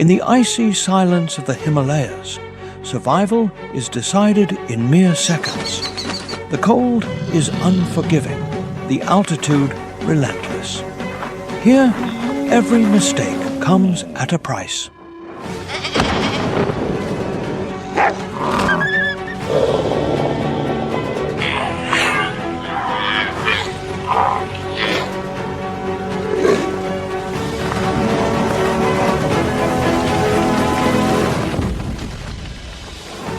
In the icy silence of the Himalayas, survival is decided in mere seconds. The cold is unforgiving, the altitude relentless. Here, every mistake comes at a price.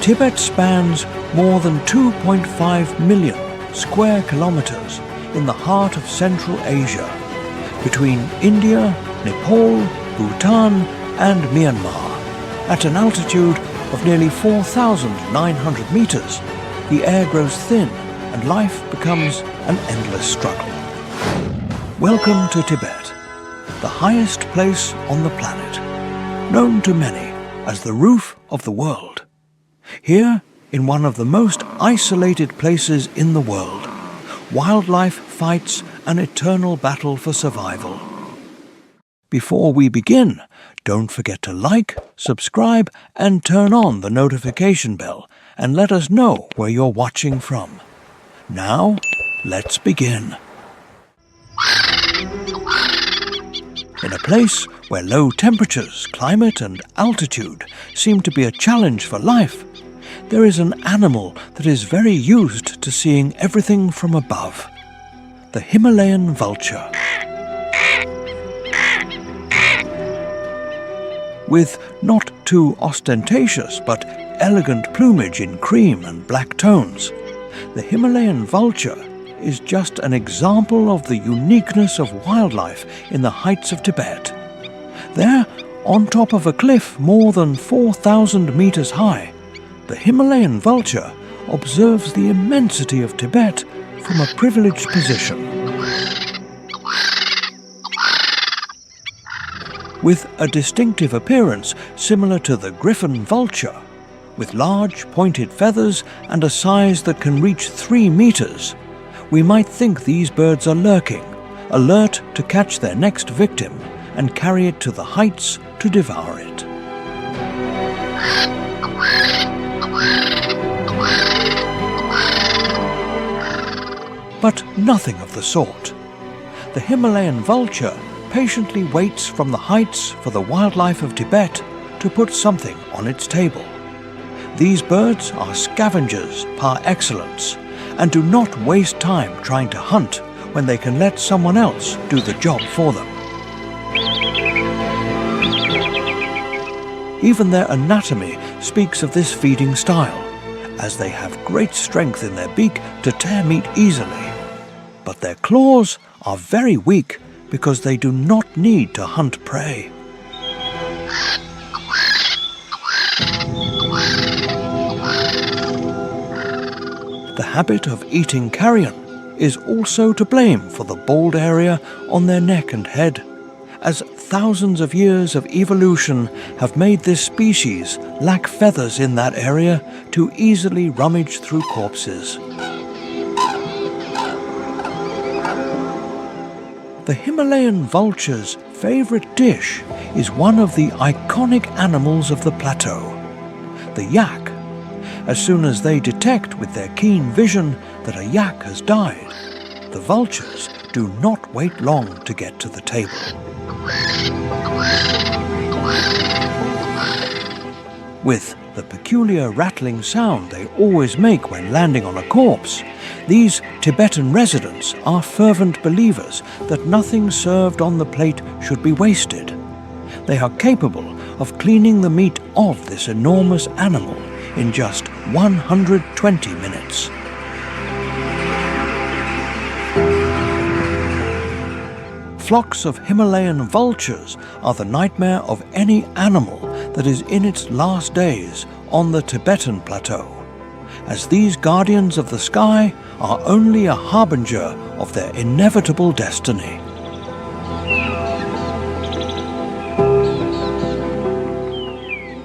Tibet spans more than 2.5 million square kilometers in the heart of Central Asia, between India, Nepal, Bhutan and Myanmar. At an altitude of nearly 4,900 meters, the air grows thin and life becomes an endless struggle. Welcome to Tibet, the highest place on the planet, known to many as the roof of the world. Here, in one of the most isolated places in the world, wildlife fights an eternal battle for survival. Before we begin, don't forget to like, subscribe, and turn on the notification bell, and let us know where you're watching from. Now, let's begin. In a place where low temperatures, climate, and altitude seem to be a challenge for life, there is an animal that is very used to seeing everything from above: the Himalayan vulture. With not too ostentatious but elegant plumage in cream and black tones, the Himalayan vulture is just an example of the uniqueness of wildlife in the heights of Tibet. There, on top of a cliff more than 4,000 meters high, the Himalayan vulture observes the immensity of Tibet from a privileged position. With a distinctive appearance similar to the griffon vulture, with large pointed feathers and a size that can reach 3 meters, we might think these birds are lurking, alert to catch their next victim and carry it to the heights to devour it. But nothing of the sort. The Himalayan vulture patiently waits from the heights for the wildlife of Tibet to put something on its table. These birds are scavengers par excellence and do not waste time trying to hunt when they can let someone else do the job for them. Even their anatomy speaks of this feeding style, as they have great strength in their beak to tear meat easily. But their claws are very weak because they do not need to hunt prey. The habit of eating carrion is also to blame for the bald area on their neck and head, as thousands of years of evolution have made this species lack feathers in that area to easily rummage through corpses. The Himalayan vulture's favorite dish is one of the iconic animals of the plateau, the yak. As soon as they detect with their keen vision that a yak has died, the vultures do not wait long to get to the table. With the peculiar rattling sound they always make when landing on a corpse, these Tibetan residents are fervent believers that nothing served on the plate should be wasted. They are capable of cleaning the meat of this enormous animal in just 120 minutes. Flocks of Himalayan vultures are the nightmare of any animal that is in its last days on the Tibetan plateau, as these guardians of the sky are only a harbinger of their inevitable destiny.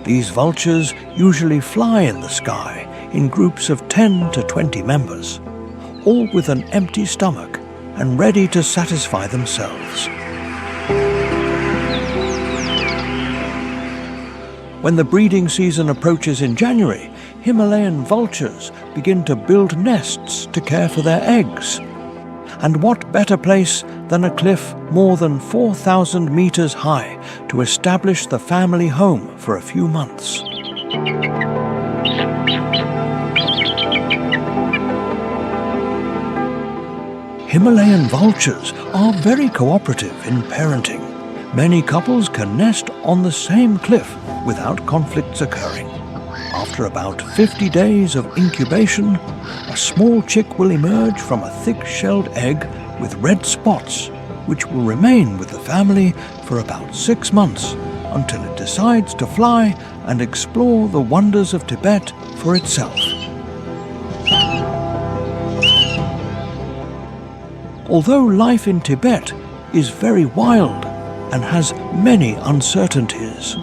These vultures usually fly in the sky in groups of 10 to 20 members, all with an empty stomach and ready to satisfy themselves. When the breeding season approaches in January, Himalayan vultures begin to build nests to care for their eggs. And what better place than a cliff more than 4,000 meters high to establish the family home for a few months? Himalayan vultures are very cooperative in parenting. Many couples can nest on the same cliff without conflicts occurring. After about 50 days of incubation, a small chick will emerge from a thick-shelled egg with red spots, which will remain with the family for about 6 months until it decides to fly and explore the wonders of Tibet for itself. Although life in Tibet is very wild and has many uncertainties,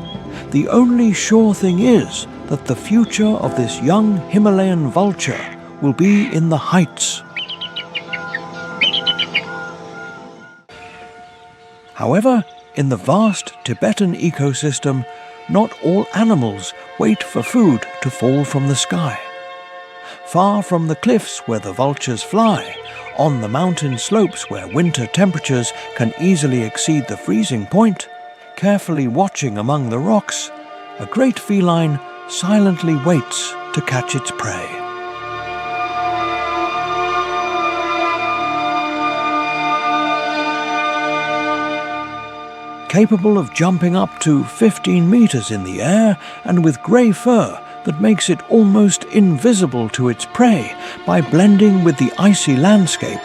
the only sure thing is that the future of this young Himalayan vulture will be in the heights. However, in the vast Tibetan ecosystem, not all animals wait for food to fall from the sky. Far from the cliffs where the vultures fly, on the mountain slopes where winter temperatures can easily exceed the freezing point, carefully watching among the rocks, a great feline silently waits to catch its prey. Capable of jumping up to 15 meters in the air and with grey fur that makes it almost invisible to its prey by blending with the icy landscape,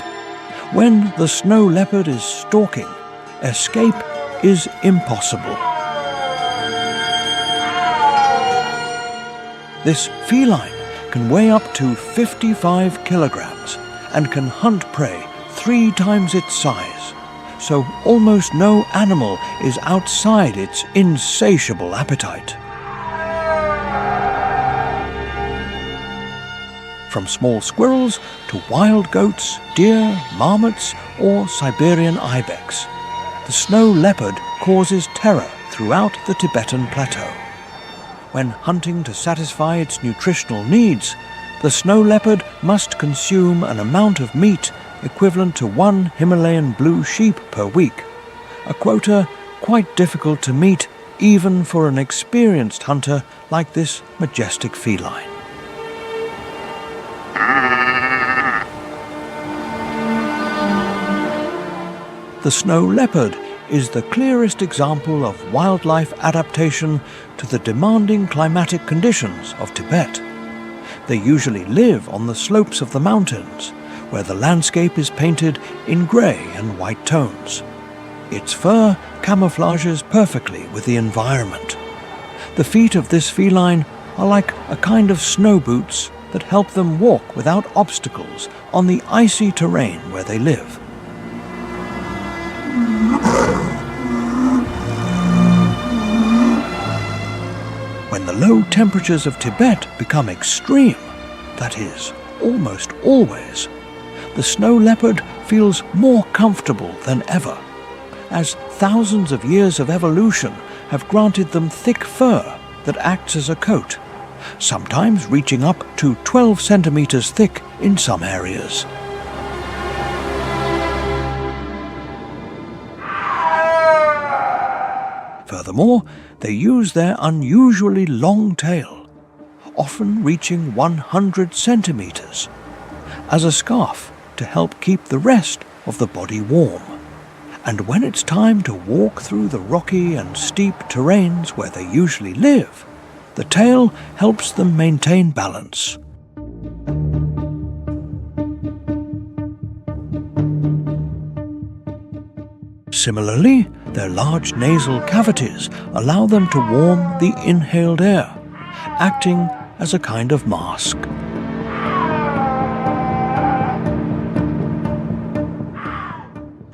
when the snow leopard is stalking, escape is impossible. This feline can weigh up to 55 kilograms and can hunt prey 3 times its size, so almost no animal is outside its insatiable appetite. From small squirrels to wild goats, deer, marmots, or Siberian ibex, the snow leopard causes terror throughout the Tibetan plateau. When hunting to satisfy its nutritional needs, the snow leopard must consume an amount of meat equivalent to 1 Himalayan blue sheep per week, a quota quite difficult to meet even for an experienced hunter like this majestic feline. The snow leopard is the clearest example of wildlife adaptation to the demanding climatic conditions of Tibet. They usually live on the slopes of the mountains, where the landscape is painted in grey and white tones. Its fur camouflages perfectly with the environment. The feet of this feline are like a kind of snow boots that help them walk without obstacles on the icy terrain where they live. When the low temperatures of Tibet become extreme, that is, almost always, the snow leopard feels more comfortable than ever, as thousands of years of evolution have granted them thick fur that acts as a coat, sometimes reaching up to 12 centimeters thick in some areas. Furthermore, they use their unusually long tail, often reaching 100 centimeters, as a scarf to help keep the rest of the body warm. And when it's time to walk through the rocky and steep terrains where they usually live, the tail helps them maintain balance. Similarly, their large nasal cavities allow them to warm the inhaled air, acting as a kind of mask.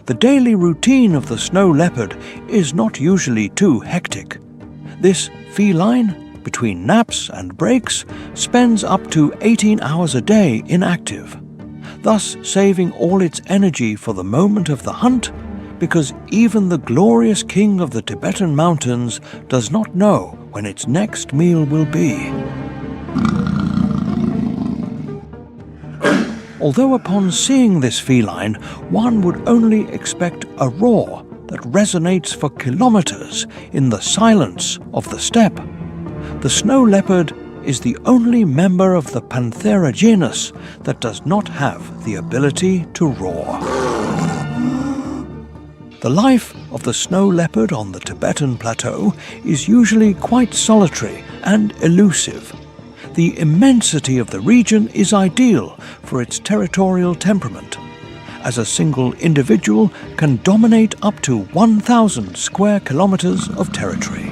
The daily routine of the snow leopard is not usually too hectic. This feline, between naps and breaks, spends up to 18 hours a day inactive, thus saving all its energy for the moment of the hunt, because even the glorious king of the Tibetan mountains does not know when its next meal will be. Although upon seeing this feline, one would only expect a roar that resonates for kilometers in the silence of the steppe, the snow leopard is the only member of the Panthera genus that does not have the ability to roar. The life of the snow leopard on the Tibetan plateau is usually quite solitary and elusive. The immensity of the region is ideal for its territorial temperament, as a single individual can dominate up to 1,000 square kilometers of territory.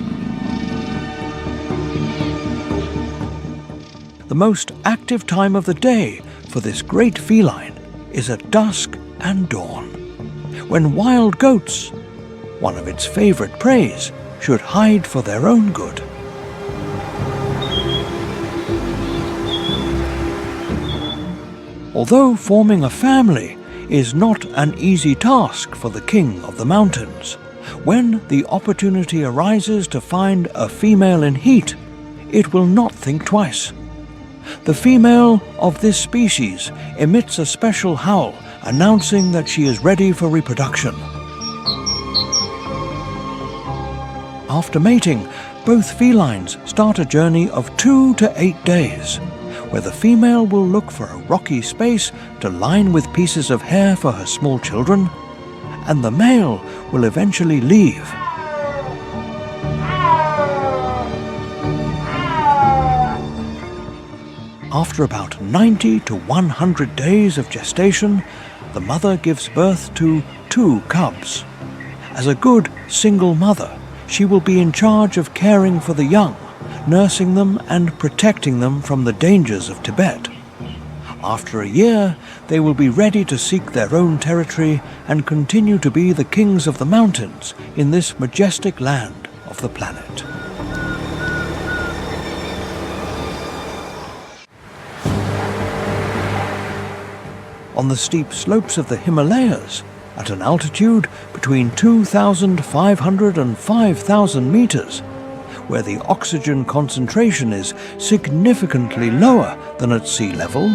The most active time of the day for this great feline is at dusk and dawn, when wild goats, one of its favorite preys, should hide for their own good. Although forming a family is not an easy task for the king of the mountains, when the opportunity arises to find a female in heat, it will not think twice. The female of this species emits a special howl announcing that she is ready for reproduction. After mating, both felines start a journey of 2 to 8 days, where the female will look for a rocky space to line with pieces of hair for her small children, and the male will eventually leave. After about 90 to 100 days of gestation, the mother gives birth to 2 cubs. As a good single mother, she will be in charge of caring for the young, nursing them and protecting them from the dangers of Tibet. After a year, they will be ready to seek their own territory and continue to be the kings of the mountains in this majestic land of the planet. On the steep slopes of the Himalayas, at an altitude between 2,500 and 5,000 meters, where the oxygen concentration is significantly lower than at sea level,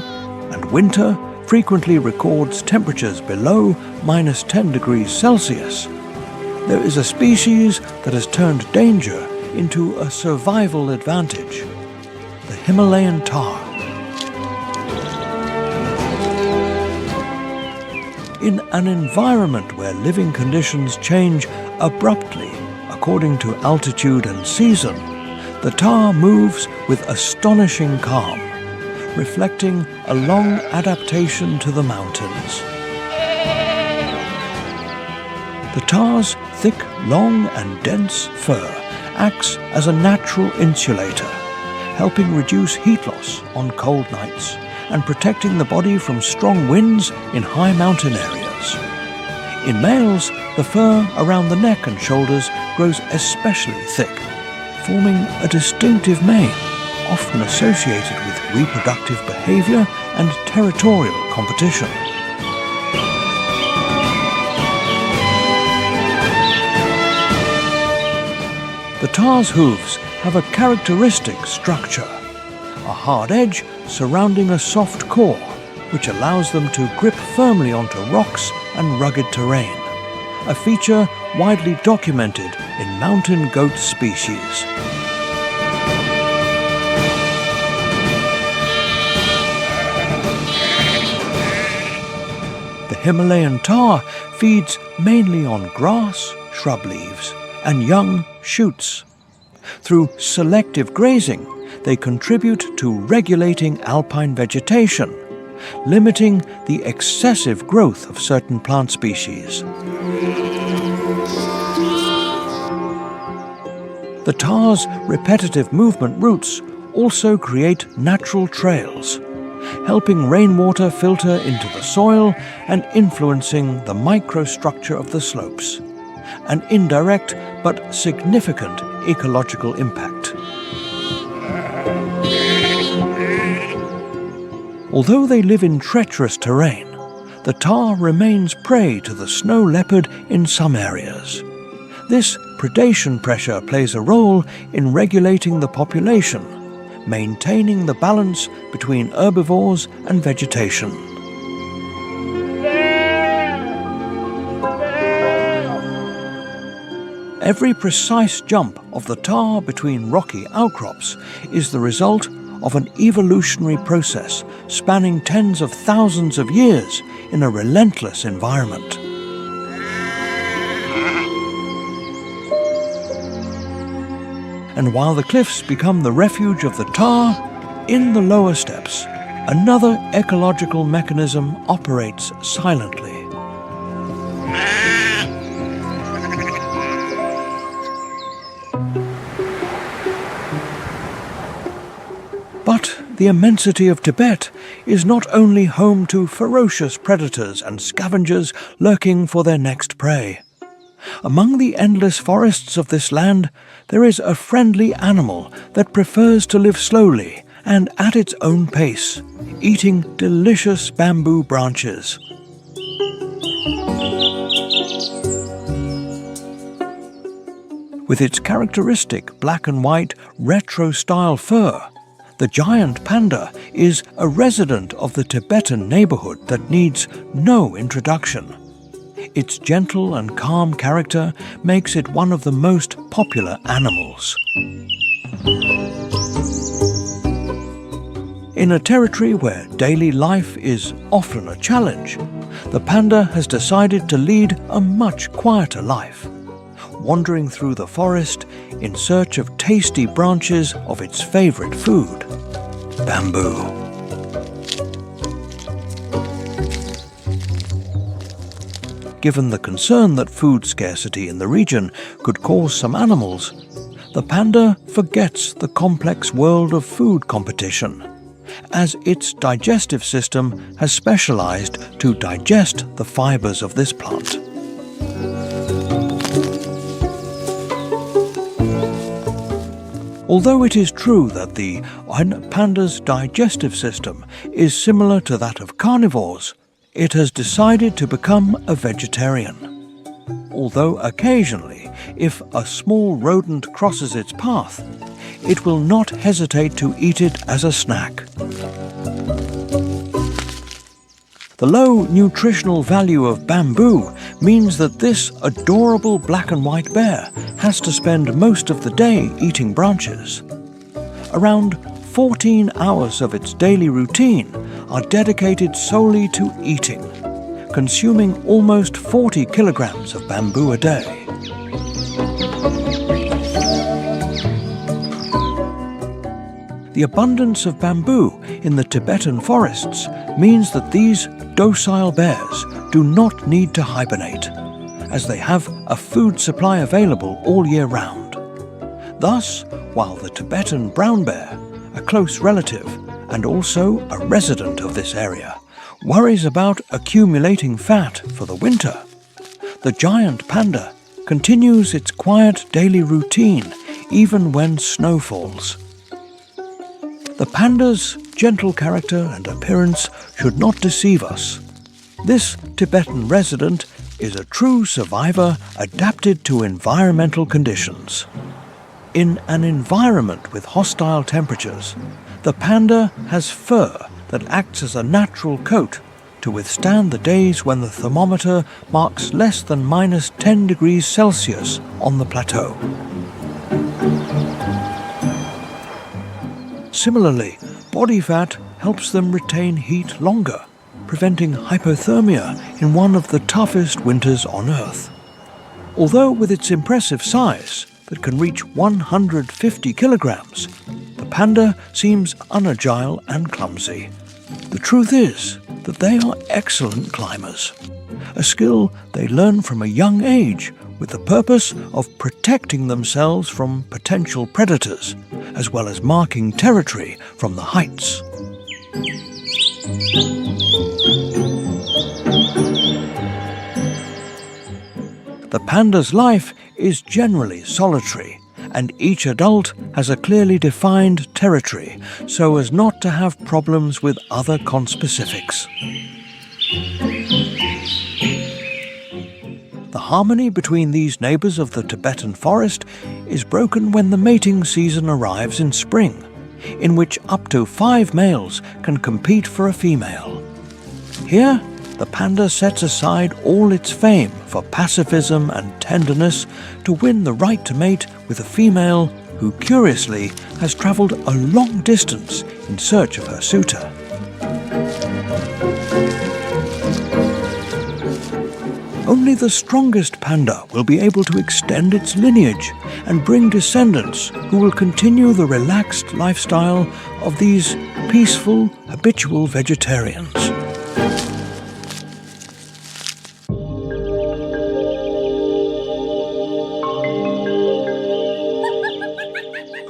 and winter frequently records temperatures below -10 degrees Celsius, there is a species that has turned danger into a survival advantage: the Himalayan tar. In an environment where living conditions change abruptly according to altitude and season, the tar moves with astonishing calm, reflecting a long adaptation to the mountains. The tar's thick, long and dense fur acts as a natural insulator, helping reduce heat loss on cold nights and protecting the body from strong winds in high mountain areas. In males, the fur around the neck and shoulders grows especially thick, forming a distinctive mane, often associated with reproductive behavior and territorial competition. The tar's hooves have a characteristic structure: a hard edge surrounding a soft core, which allows them to grip firmly onto rocks and rugged terrain, a feature widely documented in mountain goat species. The Himalayan tar feeds mainly on grass, shrub leaves, and young shoots. Through selective grazing, they contribute to regulating alpine vegetation, limiting the excessive growth of certain plant species. The tar's repetitive movement routes also create natural trails, helping rainwater filter into the soil and influencing the microstructure of the slopes, an indirect but significant ecological impact. Although they live in treacherous terrain, the tar remains prey to the snow leopard in some areas. This predation pressure plays a role in regulating the population, maintaining the balance between herbivores and vegetation. Every precise jump of the tahr between rocky outcrops is the result of an evolutionary process spanning tens of thousands of years in a relentless environment. And while the cliffs become the refuge of the tahr, in the lower steppes, another ecological mechanism operates silently. But the immensity of Tibet is not only home to ferocious predators and scavengers lurking for their next prey. Among the endless forests of this land, there is a friendly animal that prefers to live slowly and at its own pace, eating delicious bamboo branches. With its characteristic black and white retro-style fur, the giant panda is a resident of the Tibetan neighborhood that needs no introduction. Its gentle and calm character makes it one of the most popular animals. In a territory where daily life is often a challenge, the panda has decided to lead a much quieter life, wandering through the forest in search of tasty branches of its favorite food, bamboo. Given the concern that food scarcity in the region could cause some animals, the panda forgets the complex world of food competition, as its digestive system has specialized to digest the fibers of this plant. Although it is true that the panda's digestive system is similar to that of carnivores, it has decided to become a vegetarian. Although occasionally, if a small rodent crosses its path, it will not hesitate to eat it as a snack. The low nutritional value of bamboo means that this adorable black and white bear has to spend most of the day eating branches. Around 14 hours of its daily routine are dedicated solely to eating, consuming almost 40 kilograms of bamboo a day. The abundance of bamboo in the Tibetan forests means that these docile bears do not need to hibernate, as they have a food supply available all year round. Thus, while the Tibetan brown bear, a close relative and also a resident of this area, worries about accumulating fat for the winter, the giant panda continues its quiet daily routine even when snow falls. The panda's gentle character and appearance should not deceive us. This Tibetan resident is a true survivor adapted to environmental conditions. In an environment with hostile temperatures, the panda has fur that acts as a natural coat to withstand the days when the thermometer marks less than -10 degrees Celsius on the plateau. Similarly, body fat helps them retain heat longer, preventing hypothermia in one of the toughest winters on Earth. Although with its impressive size, that can reach 150 kilograms, the panda seems unagile and clumsy. The truth is that they are excellent climbers, a skill they learn from a young age with the purpose of protecting themselves from potential predators, as well as marking territory from the heights. The panda's life is generally solitary, and each adult has a clearly defined territory so as not to have problems with other conspecifics. The The harmony between these neighbours of the Tibetan forest is broken when the mating season arrives in spring, in which up to 5 males can compete for a female. Here, the panda sets aside all its fame for pacifism and tenderness to win the right to mate with a female who, curiously, has travelled a long distance in search of her suitor. Only the strongest panda will be able to extend its lineage and bring descendants who will continue the relaxed lifestyle of these peaceful, habitual vegetarians.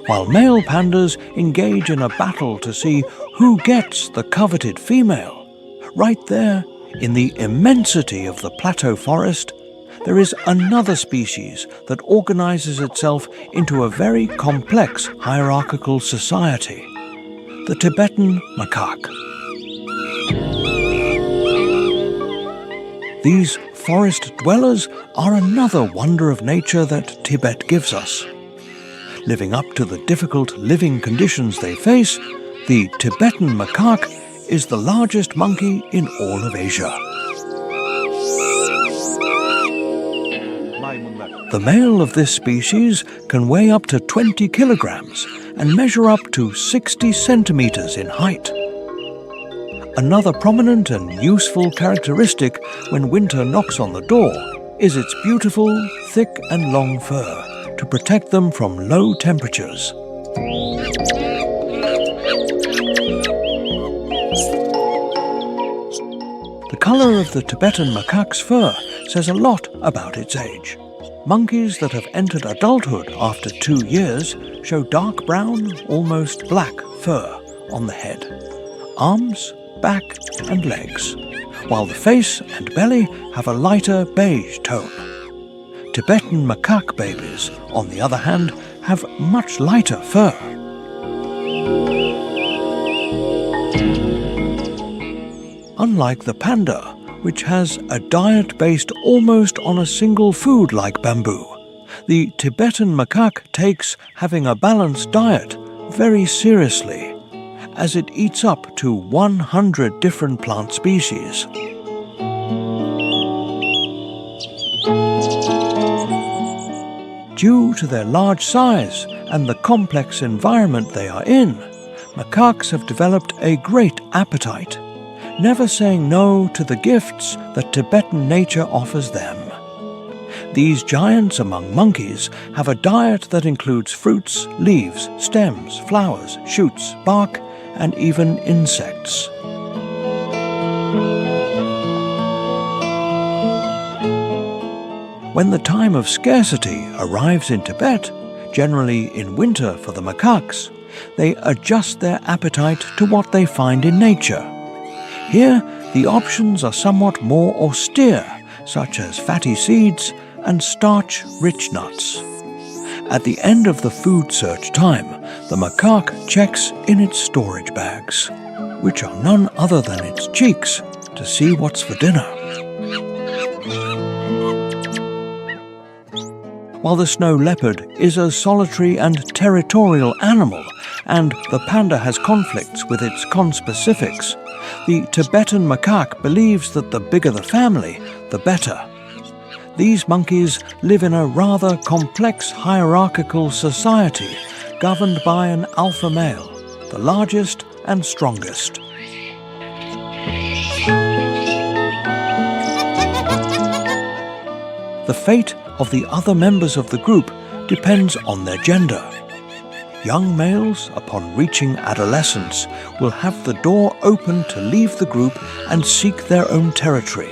While male pandas engage in a battle to see who gets the coveted female, right there, in the immensity of the plateau forest, there is another species that organizes itself into a very complex hierarchical society, the Tibetan macaque. These forest dwellers are another wonder of nature that Tibet gives us. Living up to the difficult living conditions they face, the Tibetan macaque is the largest monkey in all of Asia. The male of this species can weigh up to 20 kilograms and measure up to 60 centimeters in height. Another prominent and useful characteristic when winter knocks on the door is its beautiful, thick and long fur to protect them from low temperatures. The colour of the Tibetan macaque's fur says a lot about its age. Monkeys that have entered adulthood after 2 years show dark brown, almost black fur on the head, arms, back and legs, while the face and belly have a lighter beige tone. Tibetan macaque babies, on the other hand, have much lighter fur. Unlike the panda, which has a diet based almost on a single food like bamboo, the Tibetan macaque takes having a balanced diet very seriously, as it eats up to 100 different plant species. Due to their large size and the complex environment they are in, macaques have developed a great appetite, never saying no to the gifts that Tibetan nature offers them. These giants among monkeys have a diet that includes fruits, leaves, stems, flowers, shoots, bark, and even insects. When the time of scarcity arrives in Tibet, generally in winter for the macaques, they adjust their appetite to what they find in nature. Here, the options are somewhat more austere, such as fatty seeds and starch-rich nuts. At the end of the food search time, the macaque checks in its storage bags, which are none other than its cheeks, to see what's for dinner. While the snow leopard is a solitary and territorial animal, and the panda has conflicts with its conspecifics, the Tibetan macaque believes that the bigger the family, the better. These monkeys live in a rather complex hierarchical society governed by an alpha male, the largest and strongest. The fate of the other members of the group depends on their gender. Young males, upon reaching adolescence, will have the door open to leave the group and seek their own territory,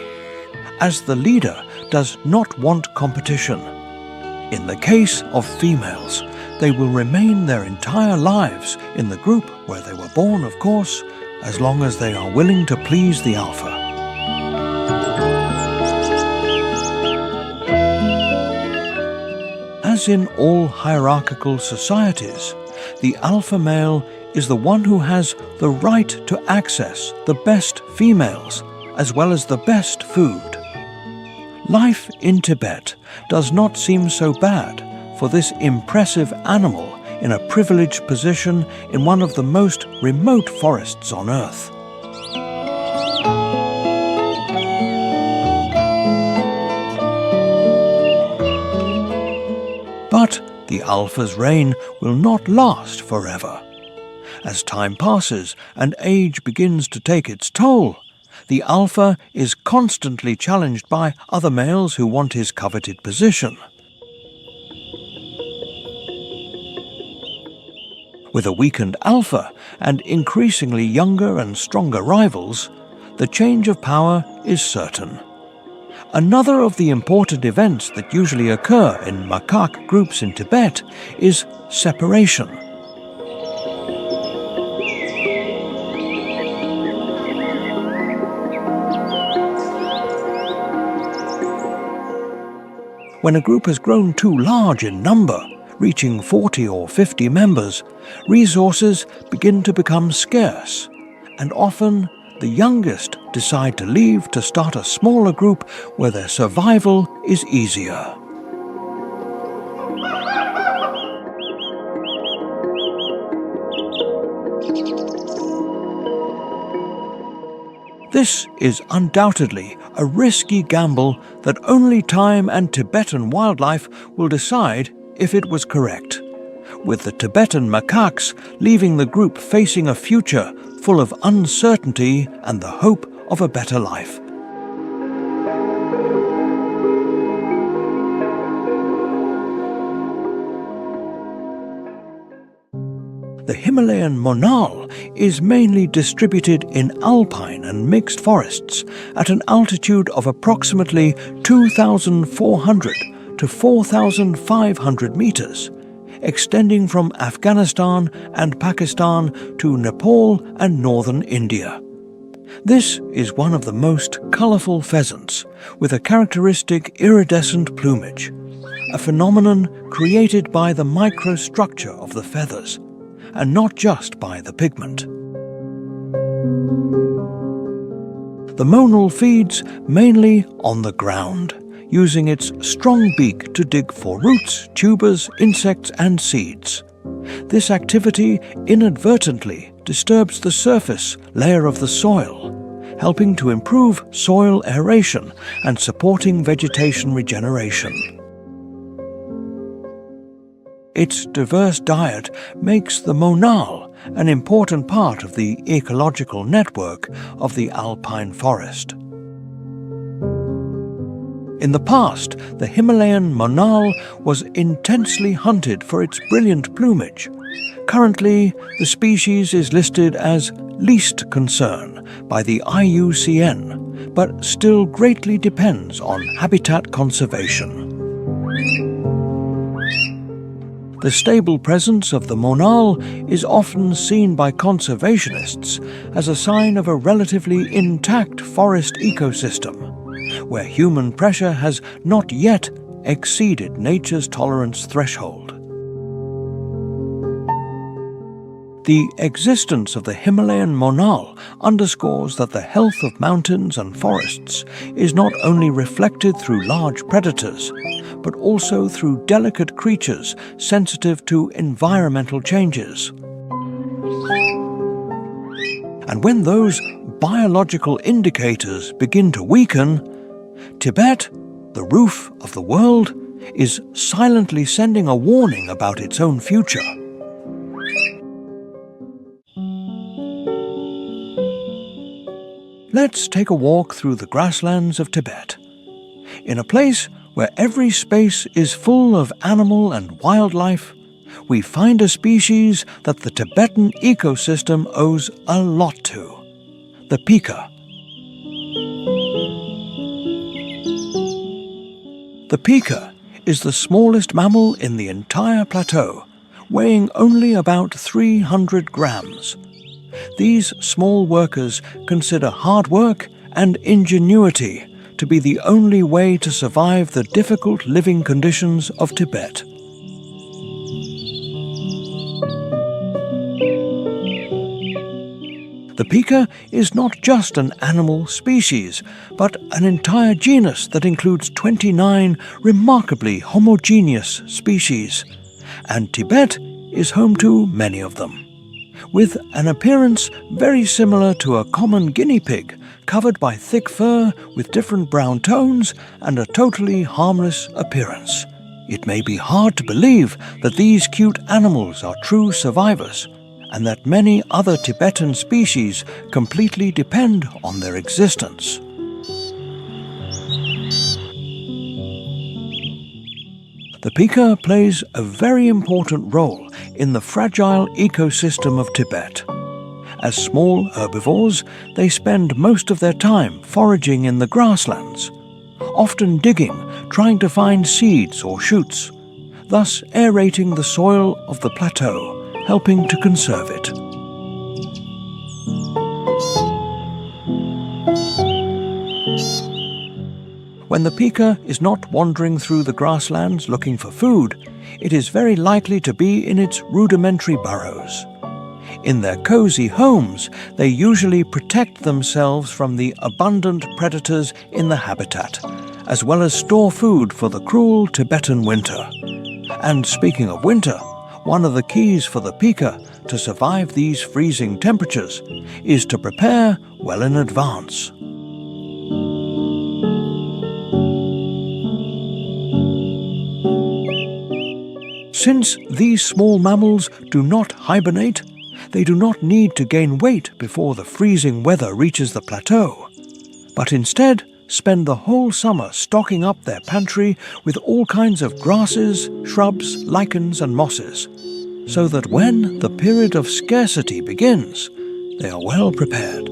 as the leader does not want competition. In the case of females, they will remain their entire lives in the group where they were born, of course, as long as they are willing to please the alpha. As in all hierarchical societies, the alpha male is the one who has the right to access the best females as well as the best food. Life in Tibet does not seem so bad for this impressive animal in a privileged position in one of the most remote forests on Earth. But the alpha's reign will not last forever. As time passes and age begins to take its toll, the alpha is constantly challenged by other males who want his coveted position. With a weakened alpha and increasingly younger and stronger rivals, the change of power is certain. Another of the important events that usually occur in macaque groups in Tibet is separation. When a group has grown too large in number, reaching 40 or 50 members, resources begin to become scarce, and often the youngest decide to leave to start a smaller group where their survival is easier. This is undoubtedly a risky gamble that only time and Tibetan wildlife will decide if it was correct, with the Tibetan macaques leaving the group facing a future full of uncertainty and the hope of a better life. The Himalayan monal is mainly distributed in alpine and mixed forests at an altitude of approximately 2,400 to 4,500 meters, extending from Afghanistan and Pakistan to Nepal and northern India. This is one of the most colorful pheasants, with a characteristic iridescent plumage, a phenomenon created by the microstructure of the feathers, and not just by the pigment. The monal feeds mainly on the ground, using its strong beak to dig for roots, tubers, insects and seeds. This activity inadvertently disturbs the surface layer of the soil, helping to improve soil aeration and supporting vegetation regeneration. Its diverse diet makes the monal an important part of the ecological network of the alpine forest. In the past, the Himalayan monal was intensely hunted for its brilliant plumage. Currently, the species is listed as least concern by the IUCN, but still greatly depends on habitat conservation. The stable presence of the monal is often seen by conservationists as a sign of a relatively intact forest ecosystem, where human pressure has not yet exceeded nature's tolerance threshold. The existence of the Himalayan monal underscores that the health of mountains and forests is not only reflected through large predators, but also through delicate creatures sensitive to environmental changes. And when those biological indicators begin to weaken, Tibet, the roof of the world, is silently sending a warning about its own future. Let's take a walk through the grasslands of Tibet. In a place where every space is full of animal and wildlife, we find a species that the Tibetan ecosystem owes a lot to: the pika. The pika is the smallest mammal in the entire plateau, weighing only about 300 grams. These small workers consider hard work and ingenuity to be the only way to survive the difficult living conditions of Tibet. The pika is not just an animal species, but an entire genus that includes 29 remarkably homogeneous species, and Tibet is home to many of them. With an appearance very similar to a common guinea pig, covered by thick fur with different brown tones and a totally harmless appearance. It may be hard to believe that these cute animals are true survivors, and that many other Tibetan species completely depend on their existence. The pika plays a very important role in the fragile ecosystem of Tibet. As small herbivores, they spend most of their time foraging in the grasslands, often digging, trying to find seeds or shoots, thus aerating the soil of the plateau, helping to conserve it. When the pika is not wandering through the grasslands looking for food, it is very likely to be in its rudimentary burrows. In their cozy homes, they usually protect themselves from the abundant predators in the habitat, as well as store food for the cruel Tibetan winter. And speaking of winter, one of the keys for the pika to survive these freezing temperatures is to prepare well in advance. Since these small mammals do not hibernate, they do not need to gain weight before the freezing weather reaches the plateau, but instead spend the whole summer stocking up their pantry with all kinds of grasses, shrubs, lichens and mosses, so that when the period of scarcity begins, they are well prepared.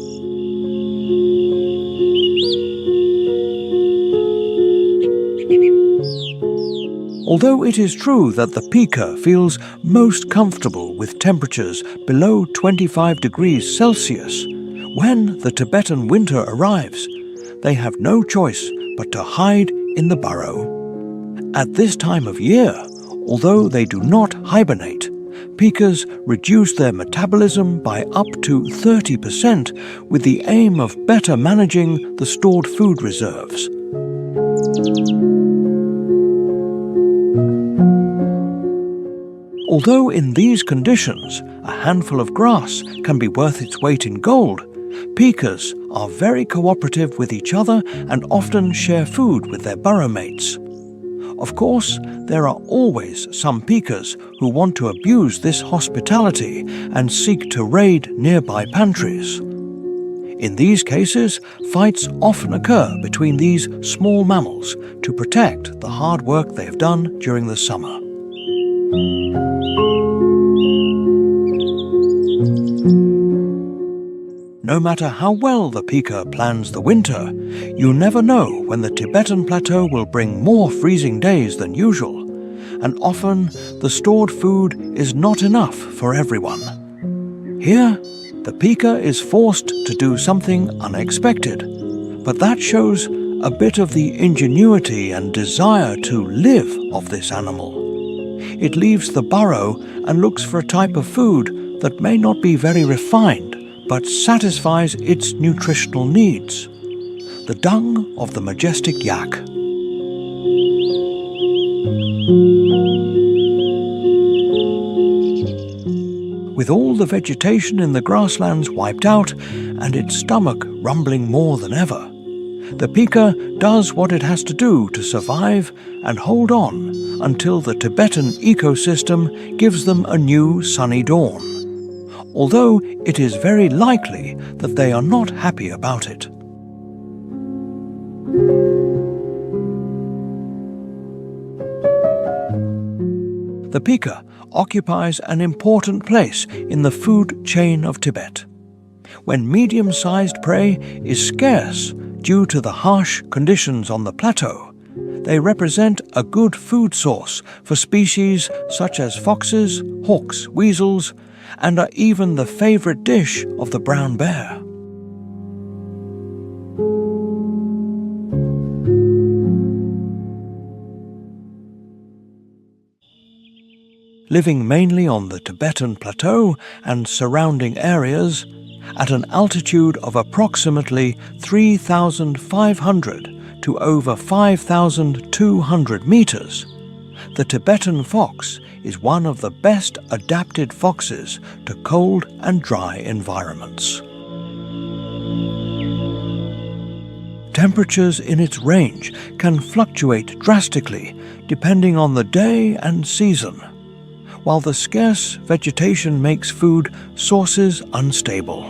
Although it is true that the pika feels most comfortable with temperatures below 25 degrees Celsius, when the Tibetan winter arrives, they have no choice but to hide in the burrow. At this time of year, although they do not hibernate, pikas reduce their metabolism by up to 30% with the aim of better managing the stored food reserves. Although in these conditions a handful of grass can be worth its weight in gold, pikas are very cooperative with each other and often share food with their burrow mates. Of course, there are always some pikas who want to abuse this hospitality and seek to raid nearby pantries. In these cases, fights often occur between these small mammals to protect the hard work they have done during the summer. No matter how well the pika plans the winter, you never know when the Tibetan plateau will bring more freezing days than usual, and often the stored food is not enough for everyone. Here, the pika is forced to do something unexpected, but that shows a bit of the ingenuity and desire to live of this animal. It leaves the burrow and looks for a type of food that may not be very refined, but satisfies its nutritional needs: the dung of the majestic yak. With all the vegetation in the grasslands wiped out and its stomach rumbling more than ever, the pika does what it has to do to survive and hold on until the Tibetan ecosystem gives them a new sunny dawn, although it is very likely that they are not happy about it. The pika occupies an important place in the food chain of Tibet. When medium-sized prey is scarce due to the harsh conditions on the plateau, they represent a good food source for species such as foxes, hawks, weasels, and are even the favorite dish of the brown bear. Living mainly on the Tibetan plateau and surrounding areas, At an altitude of approximately 3,500 to over 5,200 meters, the Tibetan fox is one of the best adapted foxes to cold and dry environments. Temperatures in its range can fluctuate drastically depending on the day and season, while the scarce vegetation makes food sources unstable.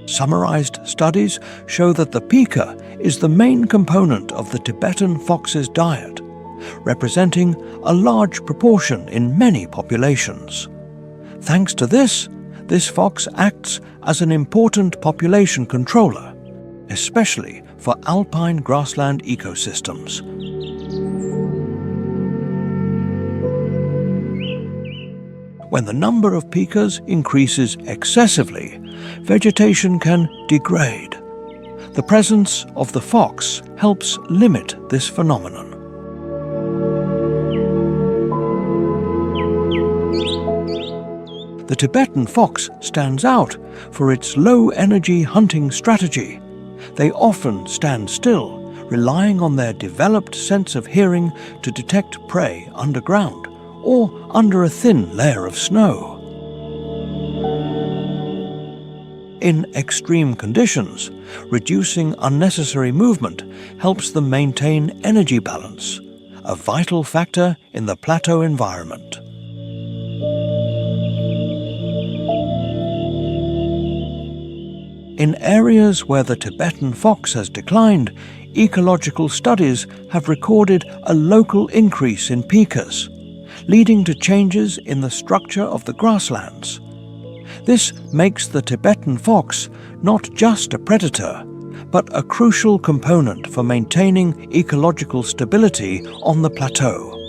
Summarized studies show that the pika is the main component of the Tibetan fox's diet, representing a large proportion in many populations. Thanks to this fox acts as an important population controller, especially for alpine grassland ecosystems. When the number of pikas increases excessively, vegetation can degrade. The presence of the fox helps limit this phenomenon. The Tibetan fox stands out for its low-energy hunting strategy. They often stand still, relying on their developed sense of hearing to detect prey underground or under a thin layer of snow. In extreme conditions, reducing unnecessary movement helps them maintain energy balance, a vital factor in the plateau environment. In areas where the Tibetan fox has declined, ecological studies have recorded a local increase in pikas, leading to changes in the structure of the grasslands. This makes the Tibetan fox not just a predator, but a crucial component for maintaining ecological stability on the plateau.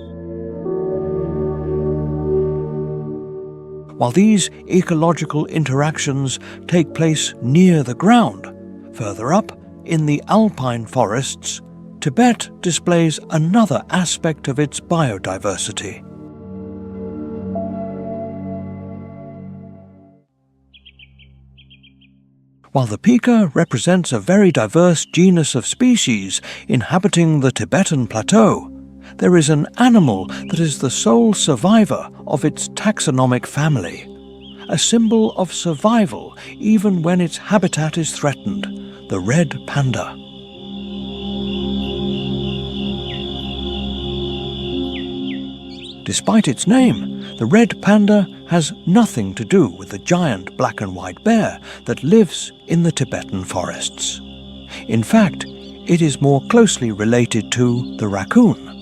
While these ecological interactions take place near the ground, further up in the alpine forests, Tibet displays another aspect of its biodiversity. While the pika represents a very diverse genus of species inhabiting the Tibetan plateau, there is an animal that is the sole survivor of its taxonomic family, a symbol of survival even when its habitat is threatened, the red panda. Despite its name, the red panda has nothing to do with the giant black and white bear that lives in the Tibetan forests. In fact, it is more closely related to the raccoon.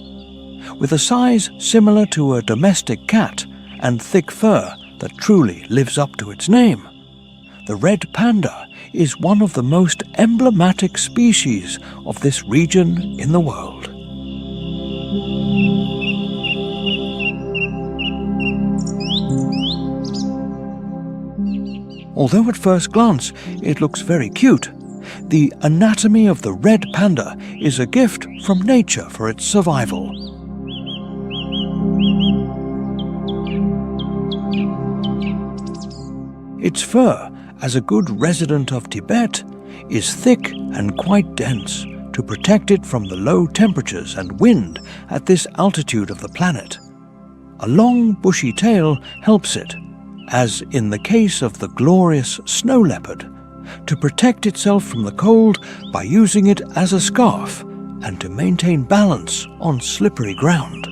With a size similar to a domestic cat and thick fur that truly lives up to its name, the red panda is one of the most emblematic species of this region in the world. Although at first glance it looks very cute, the anatomy of the red panda is a gift from nature for its survival. Its fur, as a good resident of Tibet, is thick and quite dense to protect it from the low temperatures and wind at this altitude of the planet. A long bushy tail helps it, as in the case of the glorious snow leopard, to protect itself from the cold by using it as a scarf and to maintain balance on slippery ground.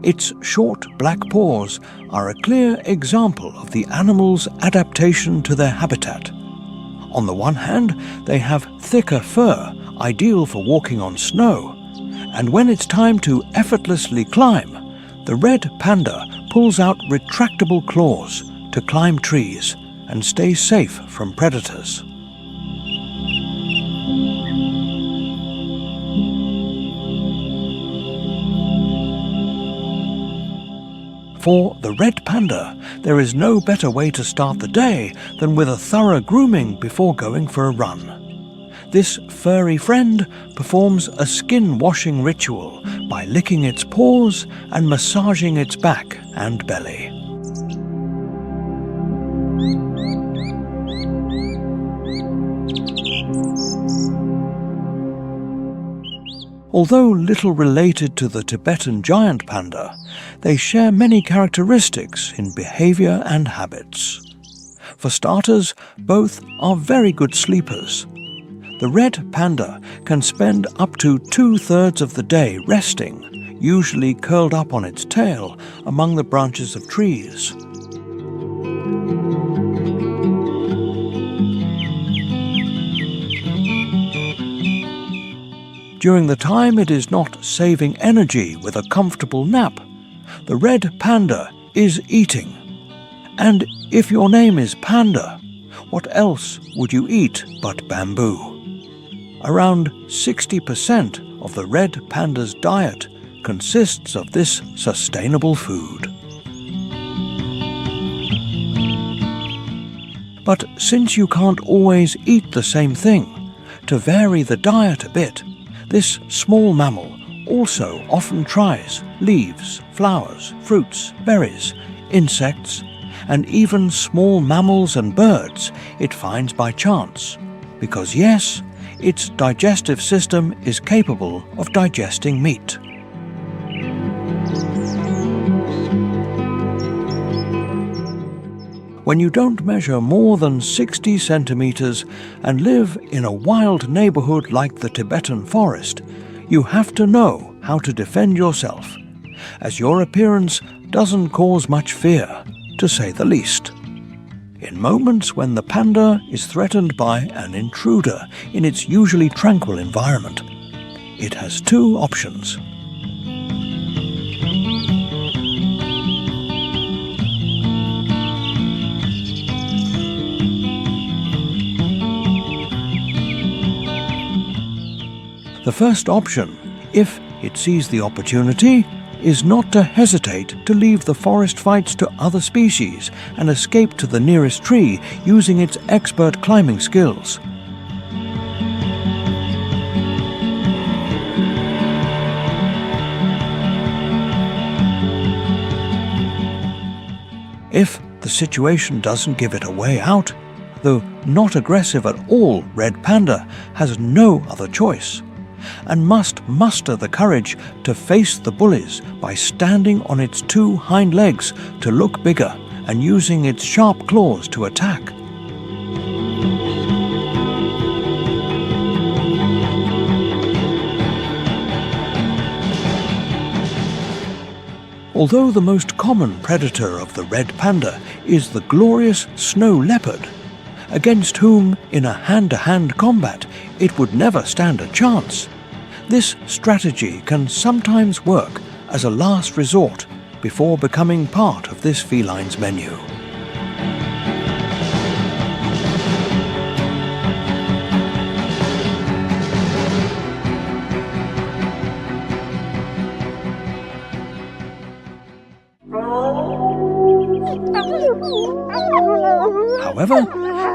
Its short black paws are a clear example of the animal's adaptation to their habitat. On the one hand, they have thicker fur, ideal for walking on snow, and when it's time to effortlessly climb, the red panda pulls out retractable claws to climb trees and stay safe from predators. For the red panda, there is no better way to start the day than with a thorough grooming before going for a run. This furry friend performs a skin-washing ritual by licking its paws and massaging its back and belly. Although little related to the Tibetan giant panda, they share many characteristics in behavior and habits. For starters, both are very good sleepers. The red panda can spend up to 2/3 of the day resting, usually curled up on its tail among the branches of trees. During the time it is not saving energy with a comfortable nap, the red panda is eating. And if your name is Panda, what else would you eat but bamboo? Around 60% of the red panda's diet consists of this sustainable food. But since you can't always eat the same thing, to vary the diet a bit, this small mammal also often tries leaves, flowers, fruits, berries, insects, and even small mammals and birds it finds by chance, because yes, its digestive system is capable of digesting meat. When you don't measure more than 60 centimeters and live in a wild neighborhood like the Tibetan forest, you have to know how to defend yourself, as your appearance doesn't cause much fear, to say the least. In moments when the panda is threatened by an intruder in its usually tranquil environment, it has two options. The first option, if it sees the opportunity, is not to hesitate to leave the forest fights to other species and escape to the nearest tree using its expert climbing skills. If the situation doesn't give it a way out, the not aggressive at all red panda has no other choice, and must muster the courage to face the bullies by standing on its two hind legs to look bigger and using its sharp claws to attack. Although the most common predator of the red panda is the glorious snow leopard, against whom in a hand-to-hand combat it would never stand a chance, this strategy can sometimes work as a last resort before becoming part of this feline's menu. However,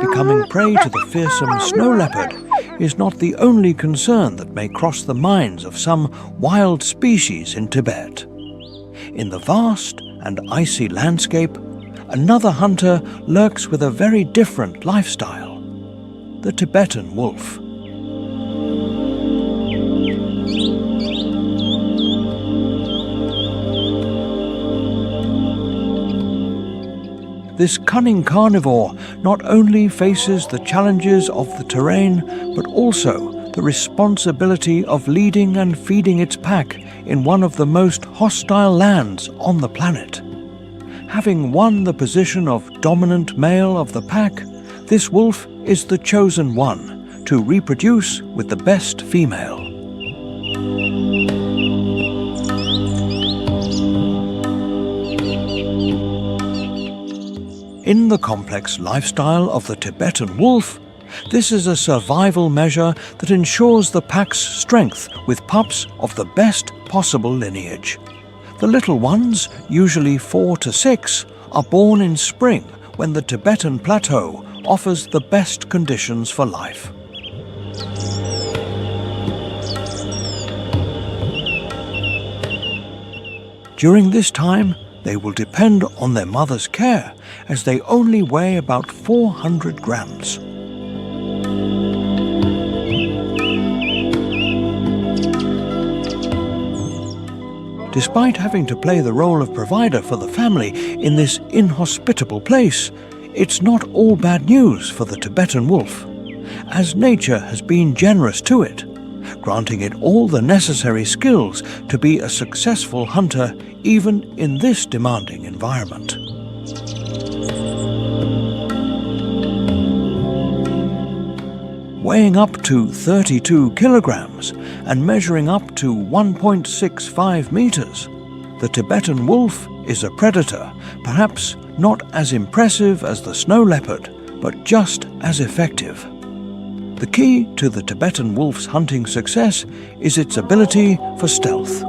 becoming prey to the fearsome snow leopard is not the only concern that may cross the minds of some wild species in Tibet. In the vast and icy landscape, another hunter lurks with a very different lifestyle: the Tibetan wolf. This cunning carnivore not only faces the challenges of the terrain, but also the responsibility of leading and feeding its pack in one of the most hostile lands on the planet. Having won the position of dominant male of the pack, this wolf is the chosen one to reproduce with the best female. In the complex lifestyle of the Tibetan wolf, this is a survival measure that ensures the pack's strength with pups of the best possible lineage. The little ones, usually 4 to 6, are born in spring when the Tibetan plateau offers the best conditions for life. During this time, they will depend on their mother's care, as they only weigh about 400 grams. Despite having to play the role of provider for the family in this inhospitable place, it's not all bad news for the Tibetan wolf, as nature has been generous to it, granting it all the necessary skills to be a successful hunter even in this demanding environment. Weighing up to 32 kilograms and measuring up to 1.65 meters, the Tibetan wolf is a predator, perhaps not as impressive as the snow leopard, but just as effective. The key to the Tibetan wolf's hunting success is its ability for stealth.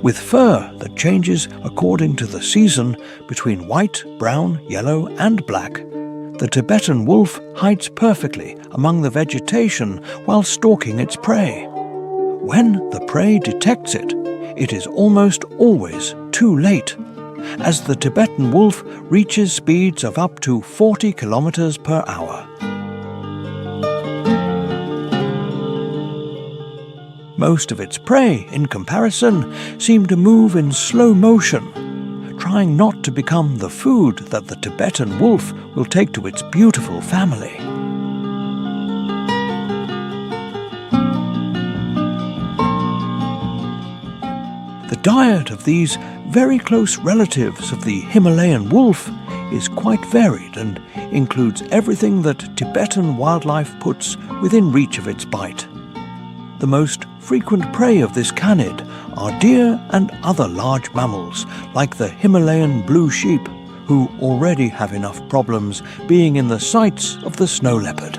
With fur that changes according to the season between white, brown, yellow and black, the Tibetan wolf hides perfectly among the vegetation while stalking its prey. When the prey detects it, it is almost always too late, as the Tibetan wolf reaches speeds of up to 40 kilometers per hour. Most of its prey, in comparison, seem to move in slow motion, trying not to become the food that the Tibetan wolf will take to its beautiful family. The diet of these very close relatives of the Himalayan wolf is quite varied and includes everything that Tibetan wildlife puts within reach of its bite. The most frequent prey of this canid are deer and other large mammals, like the Himalayan blue sheep, who already have enough problems being in the sights of the snow leopard.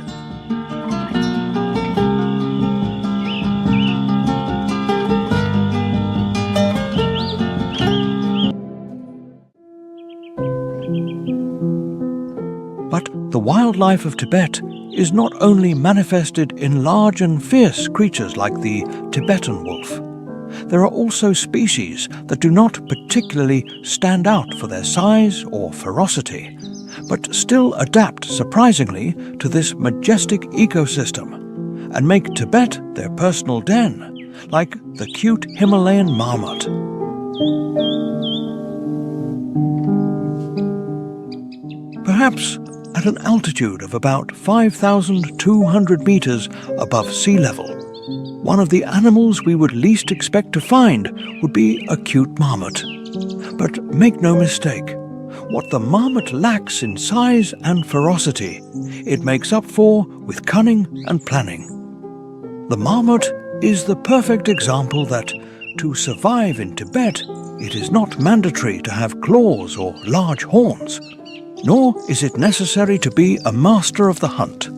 But the wildlife of Tibet is not only manifested in large and fierce creatures like the Tibetan wolf. There are also species that do not particularly stand out for their size or ferocity, but still adapt surprisingly to this majestic ecosystem and make Tibet their personal den, like the cute Himalayan marmot. Perhaps at an altitude of about 5,200 meters above sea level, one of the animals we would least expect to find would be a cute marmot. But make no mistake, what the marmot lacks in size and ferocity, it makes up for with cunning and planning. The marmot is the perfect example that, to survive in Tibet, it is not mandatory to have claws or large horns, nor is it necessary to be a master of the hunt.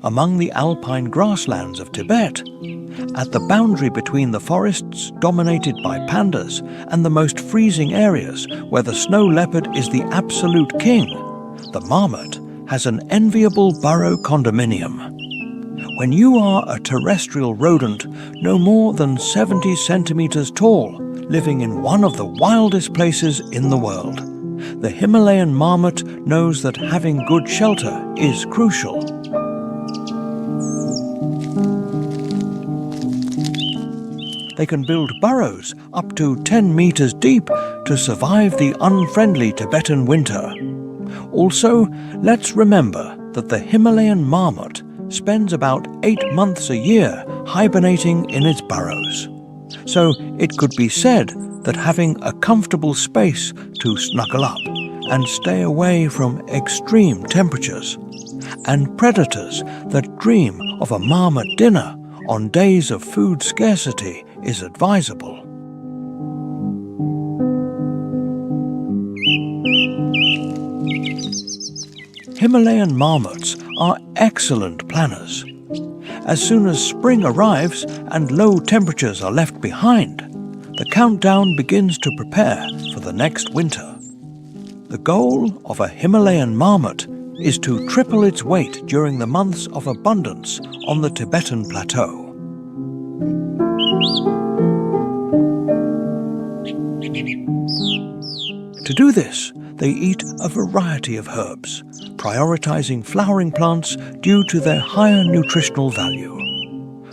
Among the alpine grasslands of Tibet, at the boundary between the forests dominated by pandas and the most freezing areas where the snow leopard is the absolute king, the marmot has an enviable burrow condominium. When you are a terrestrial rodent no more than 70 centimeters tall, living in one of the wildest places in the world, the Himalayan marmot knows that having good shelter is crucial. They can build burrows up to 10 meters deep to survive the unfriendly Tibetan winter. Also, let's remember that the Himalayan marmot spends about 8 months a year hibernating in its burrows. So it could be said that having a comfortable space to snuggle up and stay away from extreme temperatures, and predators that dream of a marmot dinner on days of food scarcity is advisable. Himalayan marmots are excellent planners. As soon as spring arrives and low temperatures are left behind, the countdown begins to prepare for the next winter. The goal of a Himalayan marmot is to triple its weight during the months of abundance on the Tibetan plateau. To do this, they eat a variety of herbs, prioritizing flowering plants due to their higher nutritional value.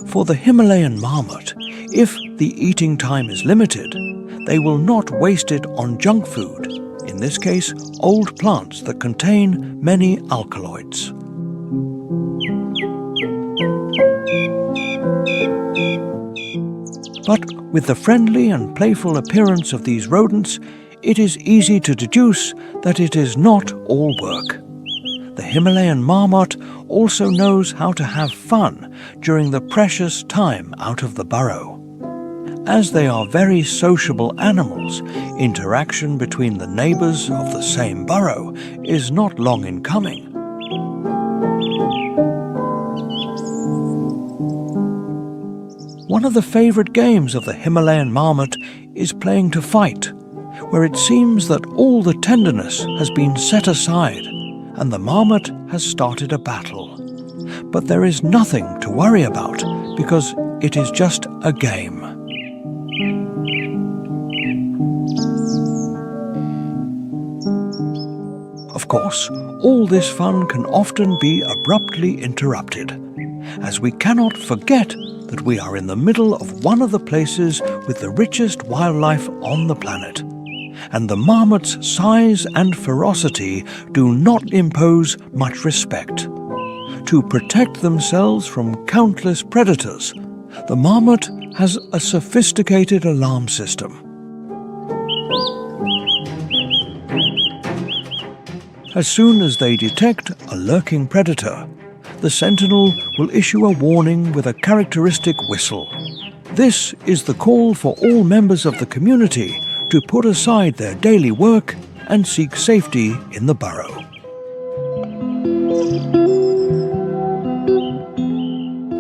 For the Himalayan marmot, if the eating time is limited, they will not waste it on junk food, in this case old plants that contain many alkaloids. But with the friendly and playful appearance of these rodents, it is easy to deduce that it is not all work. The Himalayan marmot also knows how to have fun during the precious time out of the burrow. As they are very sociable animals, interaction between the neighbors of the same burrow is not long in coming. One of the favorite games of the Himalayan marmot is playing to fight, where it seems that all the tenderness has been set aside and the marmot has started a battle. But there is nothing to worry about because it is just a game. Of course, all this fun can often be abruptly interrupted, as we cannot forget that we are in the middle of one of the places with the richest wildlife on the planet, and the marmot's size and ferocity do not impose much respect. To protect themselves from countless predators, the marmot has a sophisticated alarm system. As soon as they detect a lurking predator, the sentinel will issue a warning with a characteristic whistle. This is the call for all members of the community to put aside their daily work and seek safety in the burrow.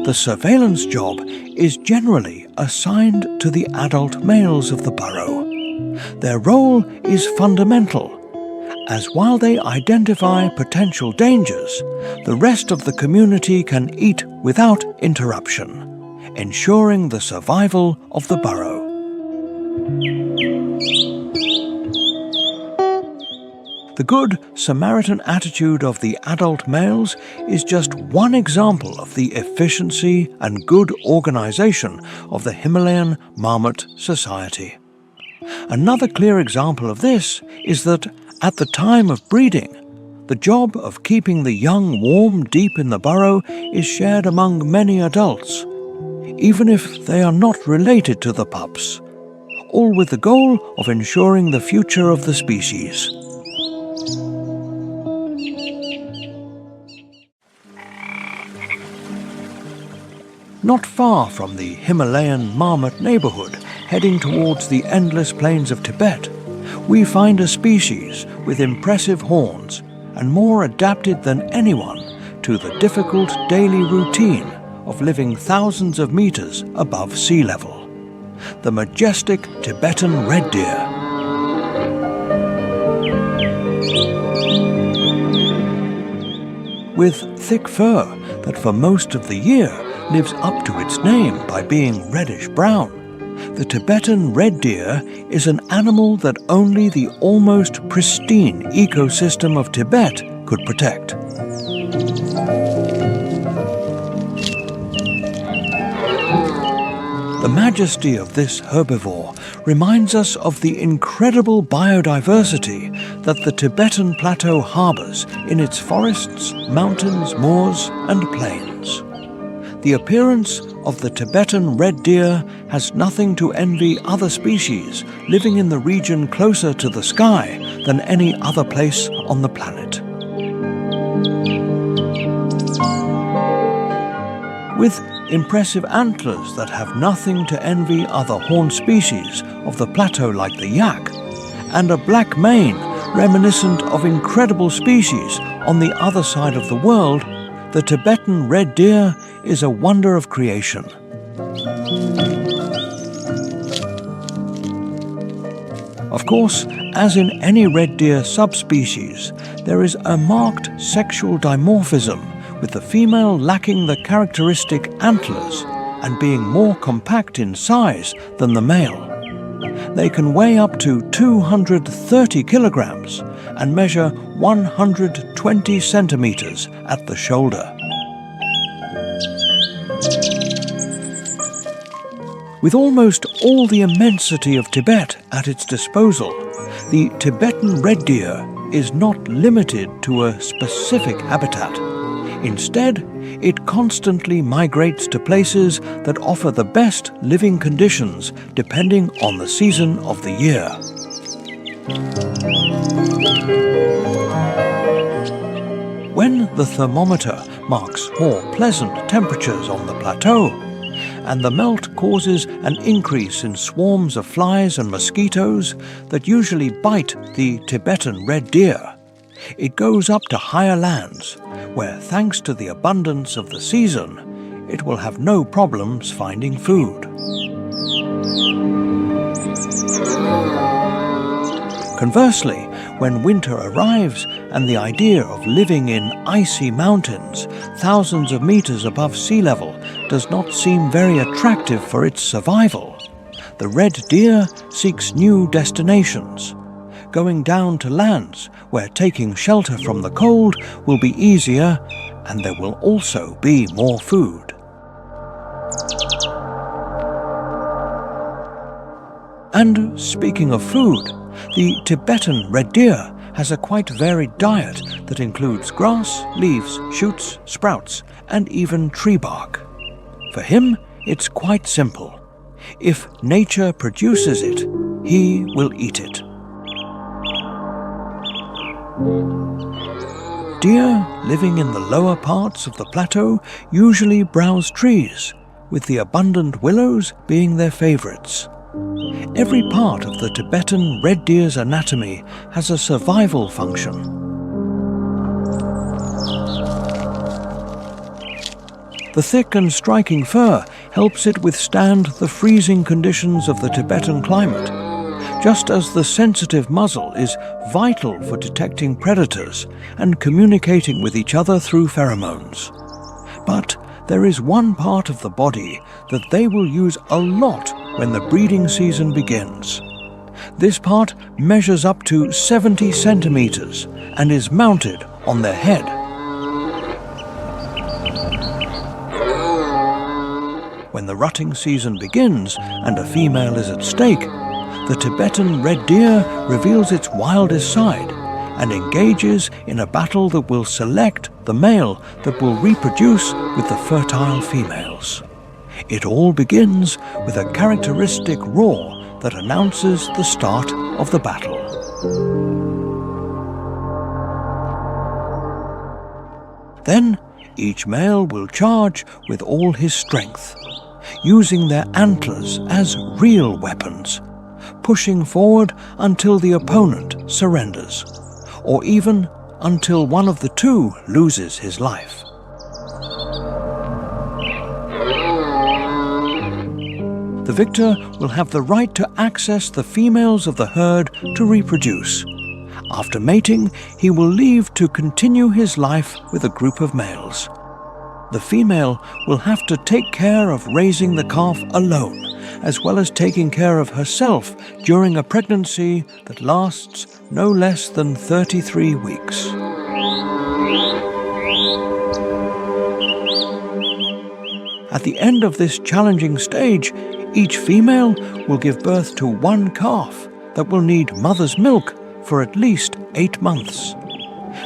The surveillance job is generally assigned to the adult males of the burrow. Their role is fundamental, as while they identify potential dangers, the rest of the community can eat without interruption, ensuring the survival of the burrow. The good Samaritan attitude of the adult males is just one example of the efficiency and good organization of the Himalayan marmot society. Another clear example of this is that at the time of breeding, the job of keeping the young warm deep in the burrow is shared among many adults, even if they are not related to the pups, all with the goal of ensuring the future of the species. Not far from the Himalayan marmot neighborhood, heading towards the endless plains of Tibet, we find a species with impressive horns and more adapted than anyone to the difficult daily routine of living thousands of meters above sea level. The majestic Tibetan red deer. With thick fur that for most of the year lives up to its name by being reddish-brown, the Tibetan red deer is an animal that only the almost pristine ecosystem of Tibet could protect. The majesty of this herbivore reminds us of the incredible biodiversity that the Tibetan plateau harbors in its forests, mountains, moors, and plains. The appearance of the Tibetan red deer has nothing to envy other species living in the region closer to the sky than any other place on the planet. With impressive antlers that have nothing to envy other horned species of the plateau like the yak, and a black mane reminiscent of incredible species on the other side of the world, the Tibetan red deer is a wonder of creation. Of course, as in any red deer subspecies, there is a marked sexual dimorphism, with the female lacking the characteristic antlers and being more compact in size than the male. They can weigh up to 230 kilograms and measure 120 centimeters at the shoulder. With almost all the immensity of Tibet at its disposal, the Tibetan red deer is not limited to a specific habitat. Instead, it constantly migrates to places that offer the best living conditions depending on the season of the year. When the thermometer marks more pleasant temperatures on the plateau, and the melt causes an increase in swarms of flies and mosquitoes that usually bite the Tibetan red deer, it goes up to higher lands, where thanks to the abundance of the season, it will have no problems finding food. Conversely, when winter arrives and the idea of living in icy mountains thousands of meters above sea level does not seem very attractive for its survival, the red deer seeks new destinations, going down to lands where taking shelter from the cold will be easier and there will also be more food. And speaking of food, the Tibetan red deer has a quite varied diet that includes grass, leaves, shoots, sprouts, and even tree bark. For him, it's quite simple. If nature produces it, he will eat it. Deer living in the lower parts of the plateau usually browse trees, with the abundant willows being their favorites. Every part of the Tibetan red deer's anatomy has a survival function. The thick and striking fur helps it withstand the freezing conditions of the Tibetan climate, just as the sensitive muzzle is vital for detecting predators and communicating with each other through pheromones. But there is one part of the body that they will use a lot when the breeding season begins. This part measures up to 70 centimeters and is mounted on their head. When the rutting season begins and a female is at stake, the Tibetan red deer reveals its wildest side and engages in a battle that will select the male that will reproduce with the fertile females. It all begins with a characteristic roar that announces the start of the battle. Then each male will charge with all his strength, using their antlers as real weapons, pushing forward until the opponent surrenders, or even until one of the two loses his life. The victor will have the right to access the females of the herd to reproduce. After mating, he will leave to continue his life with a group of males. The female will have to take care of raising the calf alone, as well as taking care of herself during a pregnancy that lasts no less than 33 weeks. At the end of this challenging stage, each female will give birth to one calf that will need mother's milk for at least 8 months.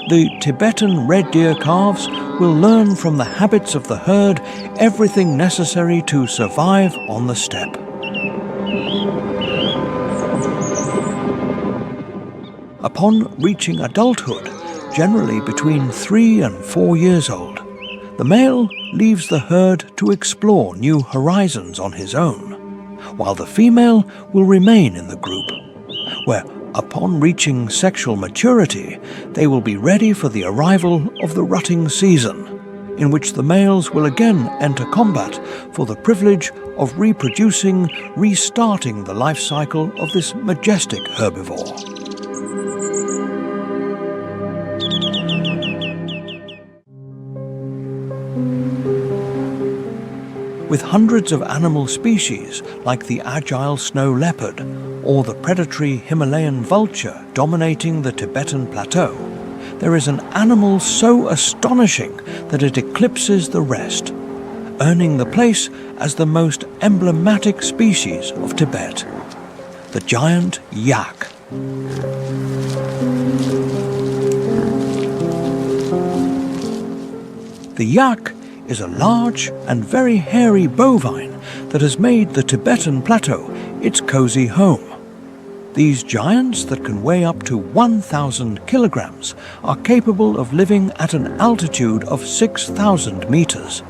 The Tibetan red deer calves will learn from the habits of the herd everything necessary to survive on the steppe. Upon reaching adulthood, generally between 3 and 4 years old, the male leaves the herd to explore new horizons on his own, while the female will remain in the group, where Upon reaching sexual maturity, they will be ready for the arrival of the rutting season, in which the males will again enter combat for the privilege of reproducing, restarting the life cycle of this majestic herbivore. With hundreds of animal species like the agile snow leopard or the predatory Himalayan vulture dominating the Tibetan plateau, there is an animal so astonishing that it eclipses the rest, earning the place as the most emblematic species of Tibet, the giant yak. The yak is a large and very hairy bovine that has made the Tibetan plateau its cozy home. These giants that can weigh up to 1,000 kilograms are capable of living at an altitude of 6,000 meters.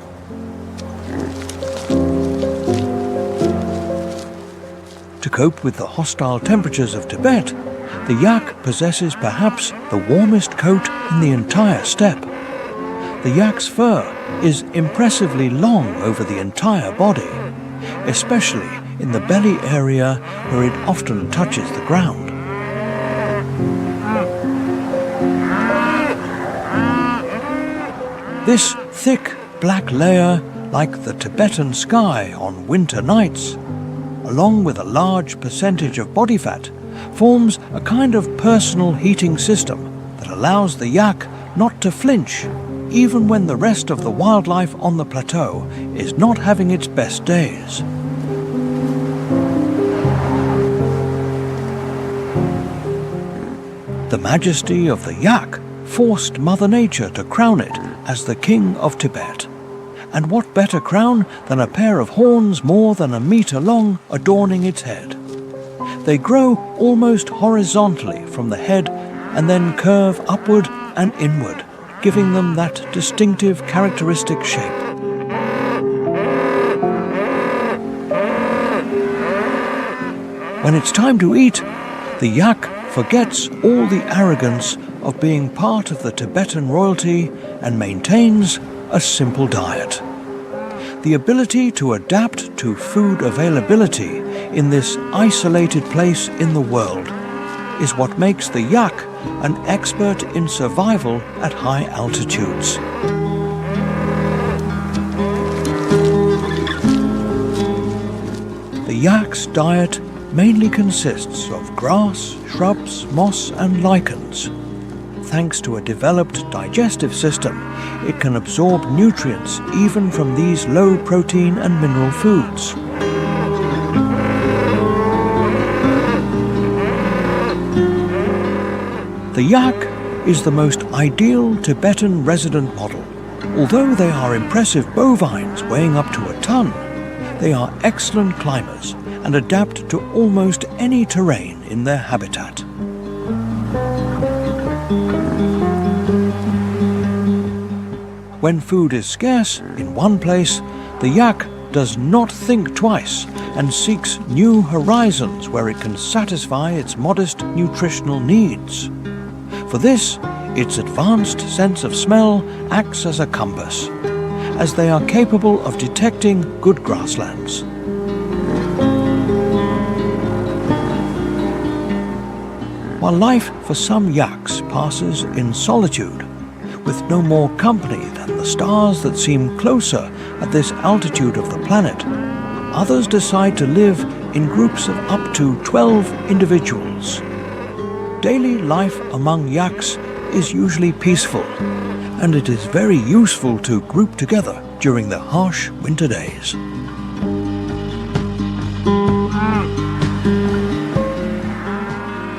To cope with the hostile temperatures of Tibet, the yak possesses perhaps the warmest coat in the entire steppe. The yak's fur is impressively long over the entire body, especially in the belly area where it often touches the ground. This thick black layer, like the Tibetan sky on winter nights, along with a large percentage of body fat, forms a kind of personal heating system that allows the yak not to flinch even when the rest of the wildlife on the plateau is not having its best days. The majesty of the yak forced Mother Nature to crown it as the king of Tibet. And what better crown than a pair of horns more than a meter long adorning its head? They grow almost horizontally from the head and then curve upward and inward, giving them that distinctive characteristic shape. When it's time to eat, the yak forgets all the arrogance of being part of the Tibetan royalty and maintains a simple diet. The ability to adapt to food availability in this isolated place in the world is what makes the yak an expert in survival at high altitudes. The yak's diet mainly consists of grass, shrubs, moss and lichens. Thanks to a developed digestive system, it can absorb nutrients even from these low protein and mineral foods. The yak is the most ideal Tibetan resident model. Although they are impressive bovines weighing up to a ton, they are excellent climbers and adapt to almost any terrain in their habitat. When food is scarce in one place, the yak does not think twice and seeks new horizons where it can satisfy its modest nutritional needs. For this, its advanced sense of smell acts as a compass, as they are capable of detecting good grasslands. While life for some yaks passes in solitude, with no more company than the stars that seem closer at this altitude of the planet, others decide to live in groups of up to 12 individuals. Daily life among yaks is usually peaceful, and it is very useful to group together during the harsh winter days.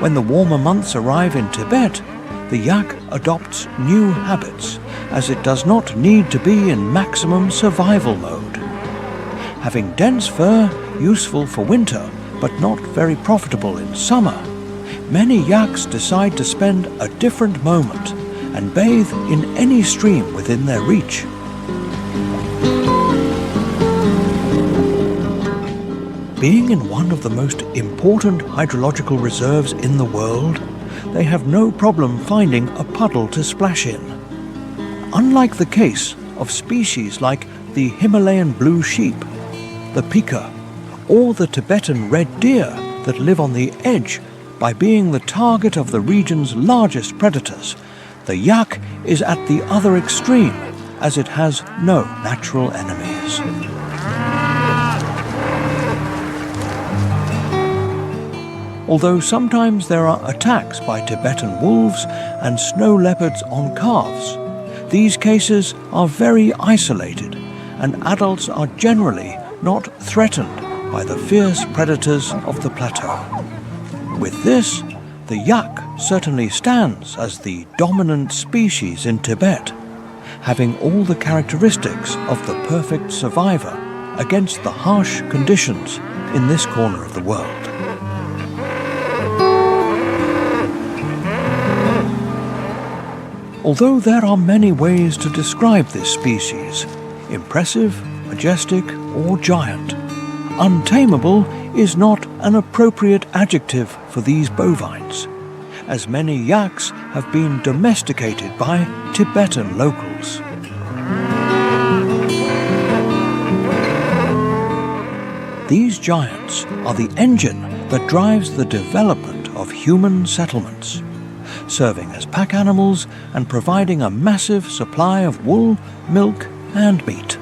When the warmer months arrive in Tibet, the yak adopts new habits, as it does not need to be in maximum survival mode. Having dense fur, useful for winter, but not very profitable in summer, many yaks decide to spend a different moment and bathe in any stream within their reach. Being in one of the most important hydrological reserves in the world, they have no problem finding a puddle to splash in. Unlike the case of species like the Himalayan blue sheep, the pika, or the Tibetan red deer that live on the edge by being the target of the region's largest predators, the yak is at the other extreme, as it has no natural enemies. Although sometimes there are attacks by Tibetan wolves and snow leopards on calves, these cases are very isolated, and adults are generally not threatened by the fierce predators of the plateau. With this, the yak certainly stands as the dominant species in Tibet, having all the characteristics of the perfect survivor against the harsh conditions in this corner of the world. Although there are many ways to describe this species, impressive, majestic, or giant, untamable is not an appropriate adjective for these bovines, as many yaks have been domesticated by Tibetan locals. These giants are the engine that drives the development of human settlements, serving as pack animals and providing a massive supply of wool, milk, and meat.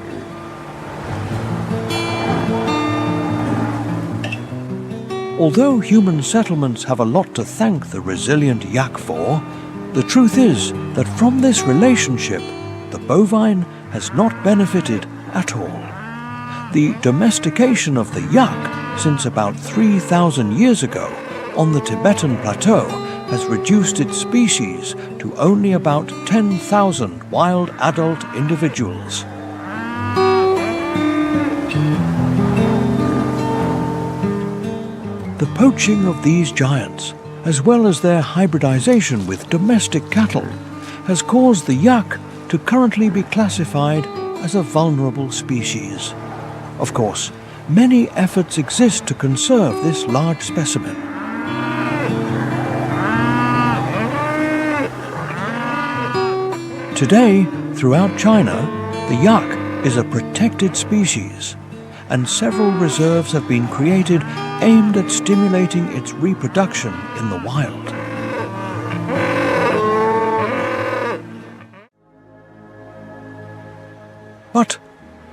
Although human settlements have a lot to thank the resilient yak for, the truth is that from this relationship, the bovine has not benefited at all. The domestication of the yak since about 3,000 years ago on the Tibetan plateau has reduced its species to only about 10,000 wild adult individuals. The poaching of these giants, as well as their hybridization with domestic cattle, has caused the yak to currently be classified as a vulnerable species. Of course, many efforts exist to conserve this large specimen. Today, throughout China, the yak is a protected species, and several reserves have been created aimed at stimulating its reproduction in the wild. But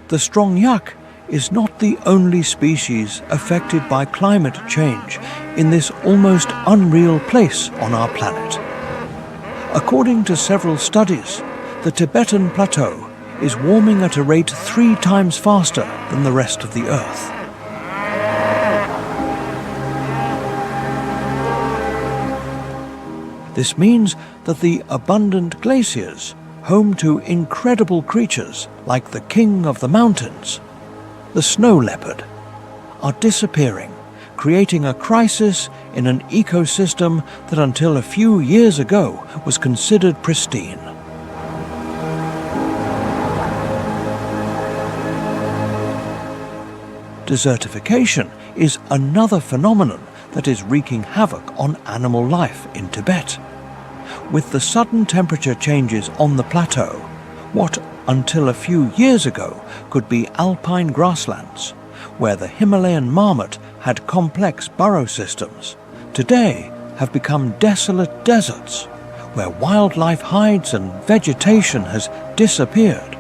the strong yak is not the only species affected by climate change in this almost unreal place on our planet. According to several studies, the Tibetan plateau is warming at a rate 3 times faster than the rest of the Earth. This means that the abundant glaciers, home to incredible creatures like the king of the mountains, the snow leopard, are disappearing, creating a crisis in an ecosystem that until a few years ago was considered pristine. Desertification is another phenomenon that is wreaking havoc on animal life in Tibet. With the sudden temperature changes on the plateau, what until a few years ago could be alpine grasslands, where the Himalayan marmot had complex burrow systems, today have become desolate deserts, where wildlife hides and vegetation has disappeared,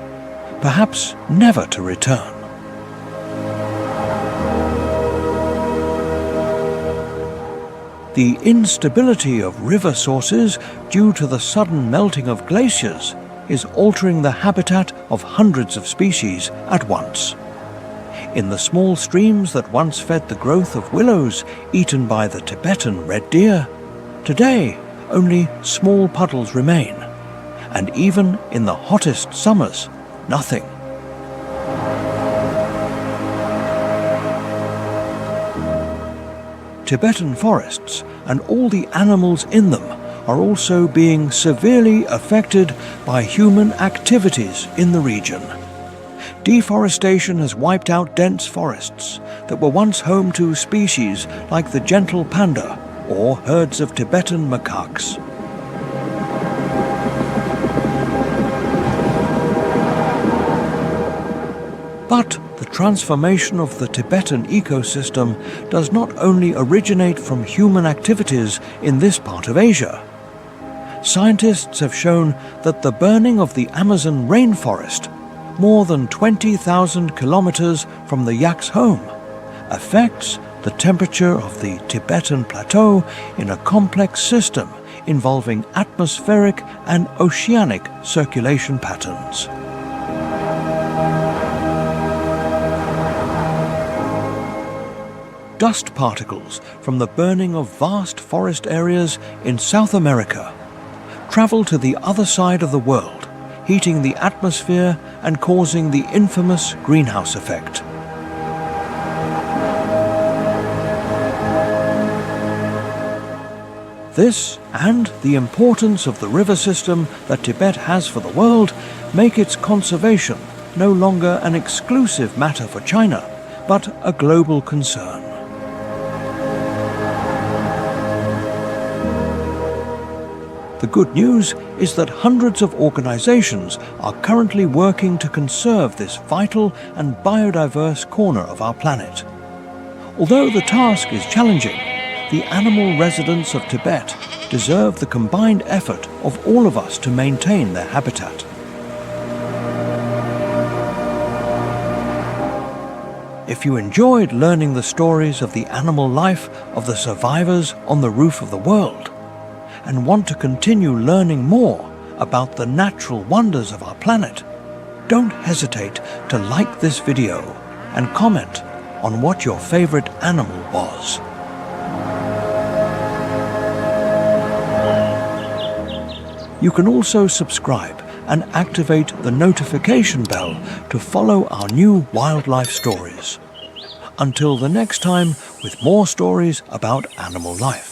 perhaps never to return. The instability of river sources due to the sudden melting of glaciers is altering the habitat of hundreds of species at once. In the small streams that once fed the growth of willows eaten by the Tibetan red deer, today only small puddles remain, and even in the hottest summers, nothing. Tibetan forests and all the animals in them are also being severely affected by human activities in the region. Deforestation has wiped out dense forests that were once home to species like the gentle panda or herds of Tibetan macaques. But the transformation of the Tibetan ecosystem does not only originate from human activities in this part of Asia. Scientists have shown that the burning of the Amazon rainforest, more than 20,000 kilometers from the yak's home, affects the temperature of the Tibetan plateau in a complex system involving atmospheric and oceanic circulation patterns. Dust particles from the burning of vast forest areas in South America travel to the other side of the world, heating the atmosphere and causing the infamous greenhouse effect. This and the importance of the river system that Tibet has for the world make its conservation no longer an exclusive matter for China, but a global concern. The good news is that hundreds of organizations are currently working to conserve this vital and biodiverse corner of our planet. Although the task is challenging, the animal residents of Tibet deserve the combined effort of all of us to maintain their habitat. If you enjoyed learning the stories of the animal life of the survivors on the roof of the world, and want to continue learning more about the natural wonders of our planet, don't hesitate to like this video and comment on what your favorite animal was. You can also subscribe and activate the notification bell to follow our new wildlife stories. Until the next time, with more stories about animal life.